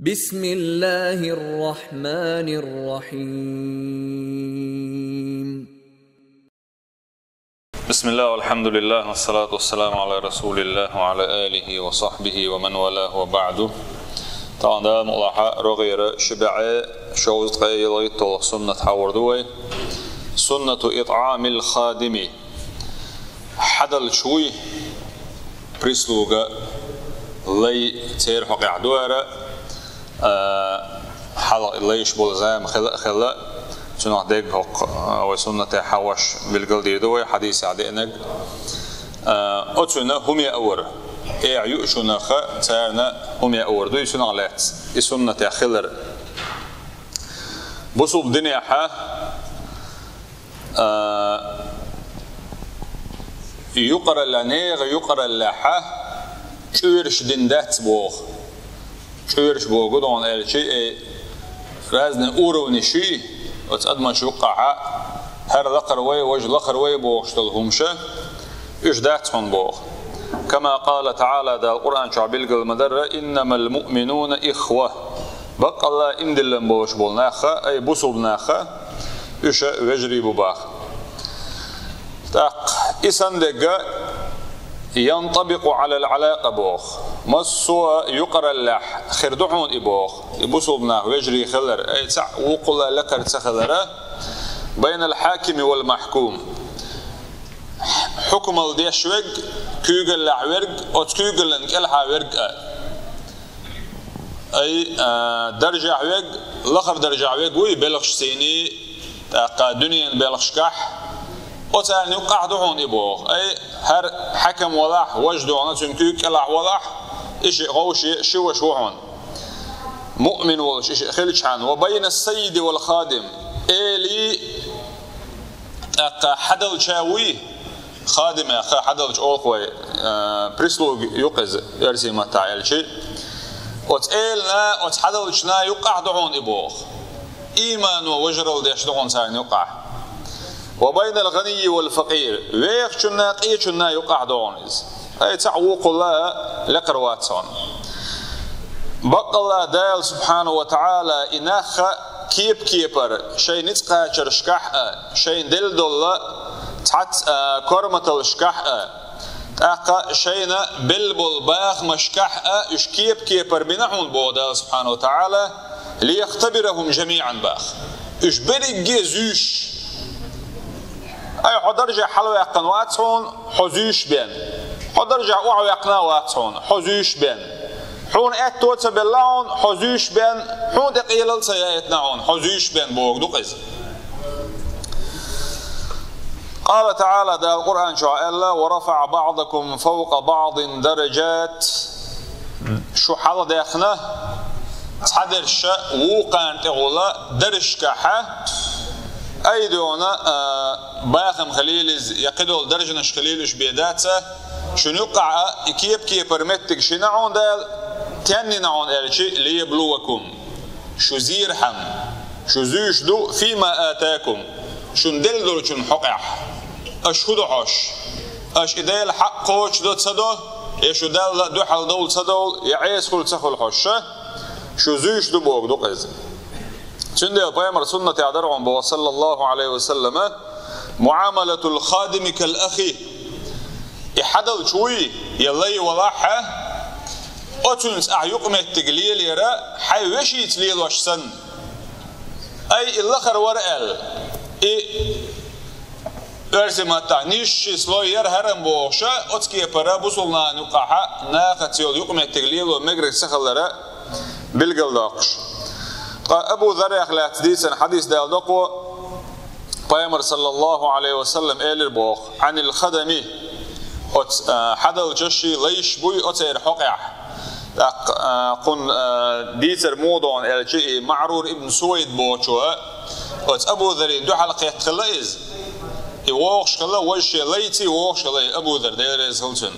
بسم الله الرحمن الرحيم. بسم الله والحمد لله والصلاة والسلام على رسول الله وعلى آله وصحبه ومن والاه وبعد. طبعا ملاحظة رغير شبعاء شوز قيلة طول سنة حوردوي سنة إطعام الخادم حدل شوي بريسلوغا لي تير حقع دوارة حلق ليش بولزام خلا شنو عديك حق وسنة حوش بالقلدي دوي حديث عدينك أتونا هم يأور يعيشنا خا تارنا هم يأور دوي شنو علات السنة خلر بصوب دنيا ح يقرأ لنيغ يقرأ لحا شورش دندات بوخ شورش بوغ دون الشيء رازن أوروني شيء وتقدم شوقع هر ذكر وي وجه ذكر وي بوخ شتلهمشة إيش داتهم بوخ كما قال تعالى دا القرآن شعبيل المدرة إنما المؤمنون إخوة بق الله إن دلن بوش بولناخا أي بوصوبناخا إيش وجري بباخ تاق إسان دقا ينطبق على العلاقة بوخ مصوا يقرأ اللح خردحون إبوخ يبوصوبناه ويجري خلر أي تع وقل لكر تخلره بين الحاكم والمحكوم حكم الديشوج كيجل لعورج أو كيجل انكلها ورج أي درجة عورج لخر درجة عورج وي بلغش سيني تاق دنيا بلغش كح وتعني يقع دعون إبوخ أي هر حكم وضح وجدعنا تنكيك الع وضح إيش غوش شو شوهون مؤمن وش خلش عن وبين السيد والخادم إلي حدل شاوي خادم أخا حدل شوخوي بريسلوج يقز يرسي متاع شيء وتقلنا وتحدل شنا يقع دعون إبوخ إيمان ووجر الديش دعون سان يقع وبين الغني والفقير ويخ شنا قي شنا يقع دعونيز أي تعوق الله لقرواتهم بق الله دال سبحانه وتعالى إنخ كيبر شيء نتقى شرشكح شيء دل دل تحت كرمة الشكح تاق شينا بلبل باخ مشكح إش كيبر بنحون بودال سبحانه وتعالى ليختبرهم جميعا باخ إش بريق زوش أي حدرجة حلوة قنواتهم حزوش بين حدرجة أوعى قنواتهم حزوش بين حون أتوت باللون حزوش بين حون دقيل سيأتنعون حزوش بين بوق دقز قال تعالى دا القرآن شاء الله ورفع بعضكم فوق بعض درجات شو حال داخنا تحدرش وقان تغلا درش كحة أيدونا باخم خليلز يقدول درجة نش خليلش بيداته شنو يقع كيب برمتك شنعون دال تاني نعون الشيء ليبلوكم شو زيرحم شو زيش دو فيما آتاكم شن دل شن حقع أش خدعش أش إدال حق قوش دو تصدو يشو دل دو حل دول تصدو يعيس كل تخل حشة شو زيش دو بوق دو قز شندي البيامر سنة عدرهم بو صلى الله عليه وسلم معاملة الخادم كالأخي يحدل شوي يلي وضحها أتونس أعيقم التقليل يرى حيوشي تليل وشسن أي الأخر ورقل أرسم التعنيش سلوير هرم بوشة أتكي برا بوصلنا نقاحة ناقة يقم التقليل ومجرد سخل يرى بالقلداقش أبو ذر أخلاق ديسن حديث دال دقو بيامر صلى الله عليه وسلم إلى البوخ عن الخدم حدل جشي ليش بوي أتير حقع قن ديتر مودون الشيء معرور ابن سويد بوشوا أبو ذر دو حلقة خلايز يوخش خلا وش ليتي وخش لي أبو ذر ديرز هلتن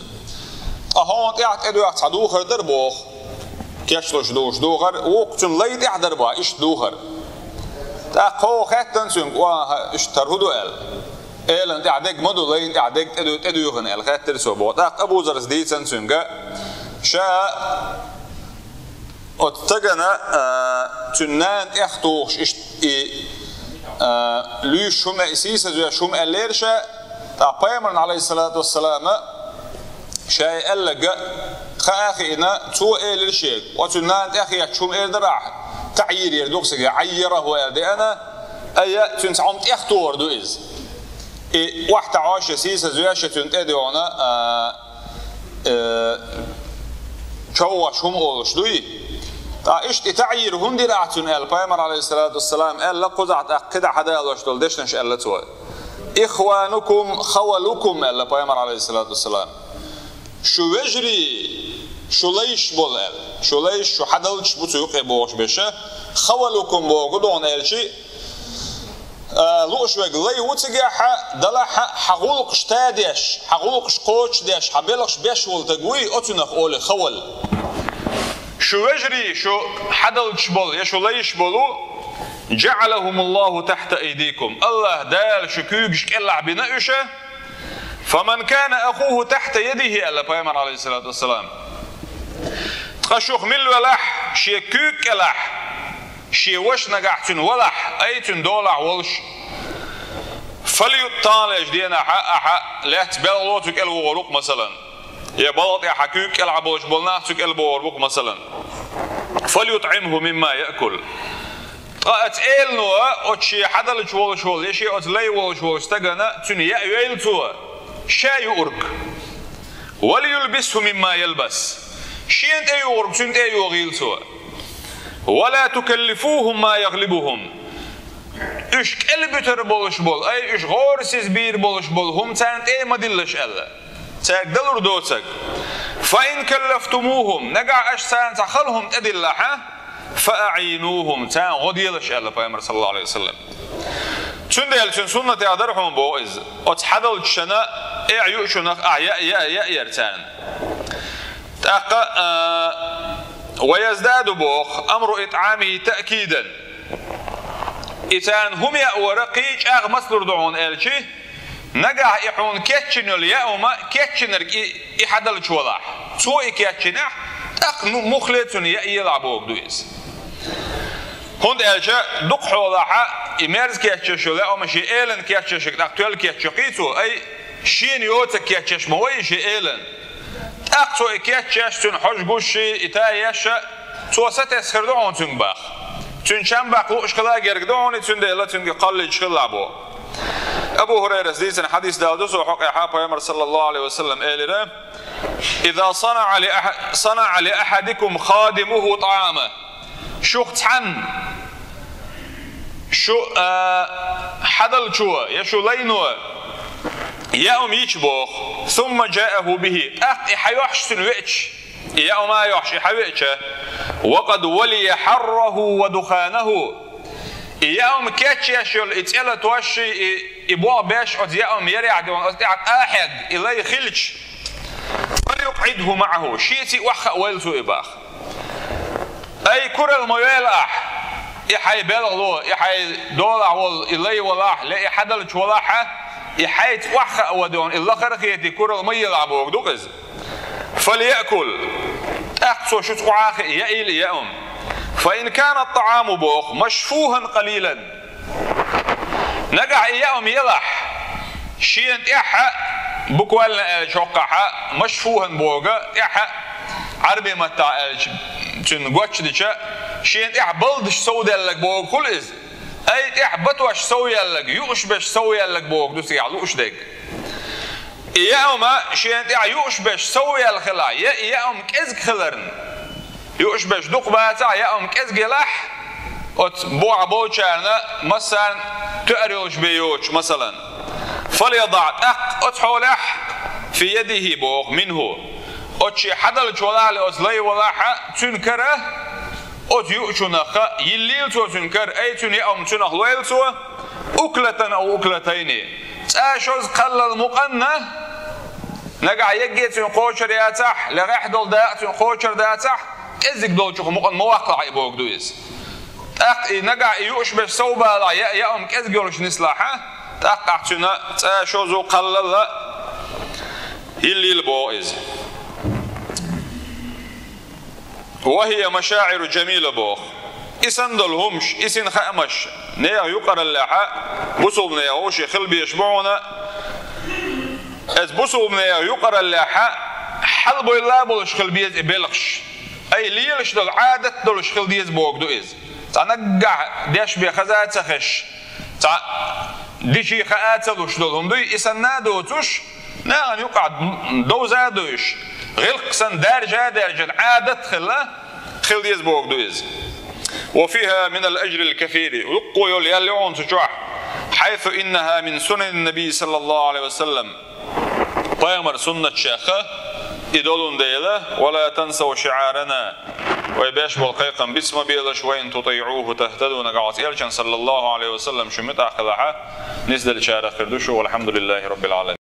أهون قاعد أدو يعتدو خردر بوخ كيشلوش دوغر وقتن ليت يحضر با إيش دوغر تاقو خاتن سنك واه إيش ترهدو إل أنت عدك مدو لين عدك أدو يغني الخاتر سوبو تاق أبو ذر ديتن سنك شاء أتجنا تنان إختوش ليش شوم إسيس زي شوم الليرشة تعبيرنا عليه الصلاة والسلام شيء ألقى خاخينا تو الليرشة وتنان أخي شوم الدراح تعيير يردوكس عيره ويردي أنا أي تنسعمت إختور دو إز واحد عاش سيس زي شتون تديونا شو شوم أولش دوي إيش تعيير هندي رأتون البيمر عليه الصلاة والسلام ألا قزعت كده حدا الله شتول ديش نش ألا توي إخوانكم خولكم ألا بيمر عليه الصلاة والسلام شو وجري شو ليش بول شو ليش شو حدلش بتوقع بوش بشه خولكم بوجودون الشيء لوش وجلي وتجاح دلها حقولقش تاديش حقولقش قوش ديش حبيلقش بيش والتجوي أتنخ أول خول شو يجري شو حدلش بول يا شو ليش بولو جعلهم الله تحت أيديكم الله دال شكوكش كلا بناءشه فمن كان أخوه تحت يده ألا بيمر عليه الصلاة والسلام تخشوخ مل ولح شي كوك لح شي وش نقعتن ولح أيتن دولع ولش فليطالج دينا حق لا تبلغوتك الورق مثلا يا بلط يا حكوك العبوش بلناتك البورق مثلا فليطعمه مما يأكل قاتل نوع أتشي حدا لشول شول يشي أتلي ول شول استجنا تني يأيل توا شيء أرك وليلبسه مما يلبس شينت أي أرك شنت أي يغيل توا ولا تكلفوهم ما يغلبهم إيش قلب تربولش بول أي إيش غورسيز بير بولش بول هم تانت أي ما دلش ألا تاك دلر دوتك فإن كلفتموهم نقع أش تانت خلهم تدلها فأعينوهم تان غديلش ألا بيامر صلى الله عليه وسلم تندل تن سنة تعذرهم بوئز أتحدل الشنا إعيوشنك يرتان ويزداد بوخ أمر إطعامه تأكيدا إتان هم يأورقيج أغ مصدر دعون إلشي نقع إحون كيتشن اليوم كيتشنر إحدل شولاح سوء كيتشنح مخلطون يلعبوك دويس هند إلشا دق حولاحا إمارز كيتشش لا ومشي إيلن كيتشش أكتوال كيتشقيتو أي شين يوتك كيتشش مويشي إيلن أقصو إكيتشش تن حج قوشي إتايش سوى ستسخر دعون تنباخ تن شنباخ لوش خلا جرقدون تن ديلا تن قلج خلابو أبو هريرة ديسن حديث داودوس وحق إحابة يمر صلى الله عليه وسلم إلى إذا صنع لأحدكم خادمه طعامه شو اختحن شو حدل شو يشو لينو يأم يشبوخ ثم جاءه به حيوحش سنوئش يأم ما يوحش حيوحش وقد ولي حره ودخانه يأم كاتش يشول اتسأله توشي يبوع باش أو يأم يريع دون أحد إليه خلش فليقعده معه شيتي وخ ويلتو إباخ أي كر الميلح يحي بلغلو يحي دولع وال إليه ولاح لا يحدل شولاحه يحيت وخ ودون إلا خرقيتي كر الميلح بوق دوقز فليأكل أقصو شتقو عاخي يأيل يأم فإن كان الطعام بوخ مشفوها قليلا نقع يأم يلح شينت إحا بكوالنا شوقها مشفوها بوغا إحا عربي متى تنقوش ديشا شينت إحا بلدش سودي لك بوغ كل إز أي إحا بطوش سوي لك يوشبش سوي لك بوغ دوسي علوش ديك يأم شينت إحا يوشبش سوي الخلا يأم كإزك خلرن يوشبش دوق باتا يأم كإزك لح بوع بوشارنا مثلا تأريوش بيوش مثلا فليضع أتحولح في يده بوغ منه أتشي حدل جولال أتلي ولاحة تنكره أتيوشنخ يليلتو تنكر أي تنيأم تنخ ليلتو أكلة أو أكلتين تأشوز قل المقنة نقع يجي تنقوشر ياتح لغيحدل داء تنقوشر داتح إزيك دولشوخ مقن مواقع يبوغ دويس نقع يوشبش صوبة لا يأم كأزجولش نسلاحه تقعتنا تشوزو قلل يلي البوئز وهي مشاعر جميلة بوخ إسن دلهمش إسن خامش نيا يقر اللحاء بصوب نيا وش يخل بيشبعونا إز بصوب نيا يقر اللحاء حلبو الله بولش خل بيز إبلغش أي ليلش دل عادة دلش خل ديز بوك دو إز تنقع ديش بيخزات سخش ديشي خاات سلوش دلهم دوي إسن نادو توش نعم يقعد دو زادوش غلق سن درجة عادة خل ديز بوك دو إز وفيها من الأجر الكثير يقول يلعون تجوح حيث إنها من سنن النبي صلى الله عليه وسلم طيمر سنة شيخة إدولون ديلة ولا تنسوا شعارنا ويباش بالقيقا باسم بيلش وين تطيعوه تهتدون قعوات إلشان صلى الله عليه وسلم شمت أخذها نزل الشارع خردوش والحمد لله رب العالمين.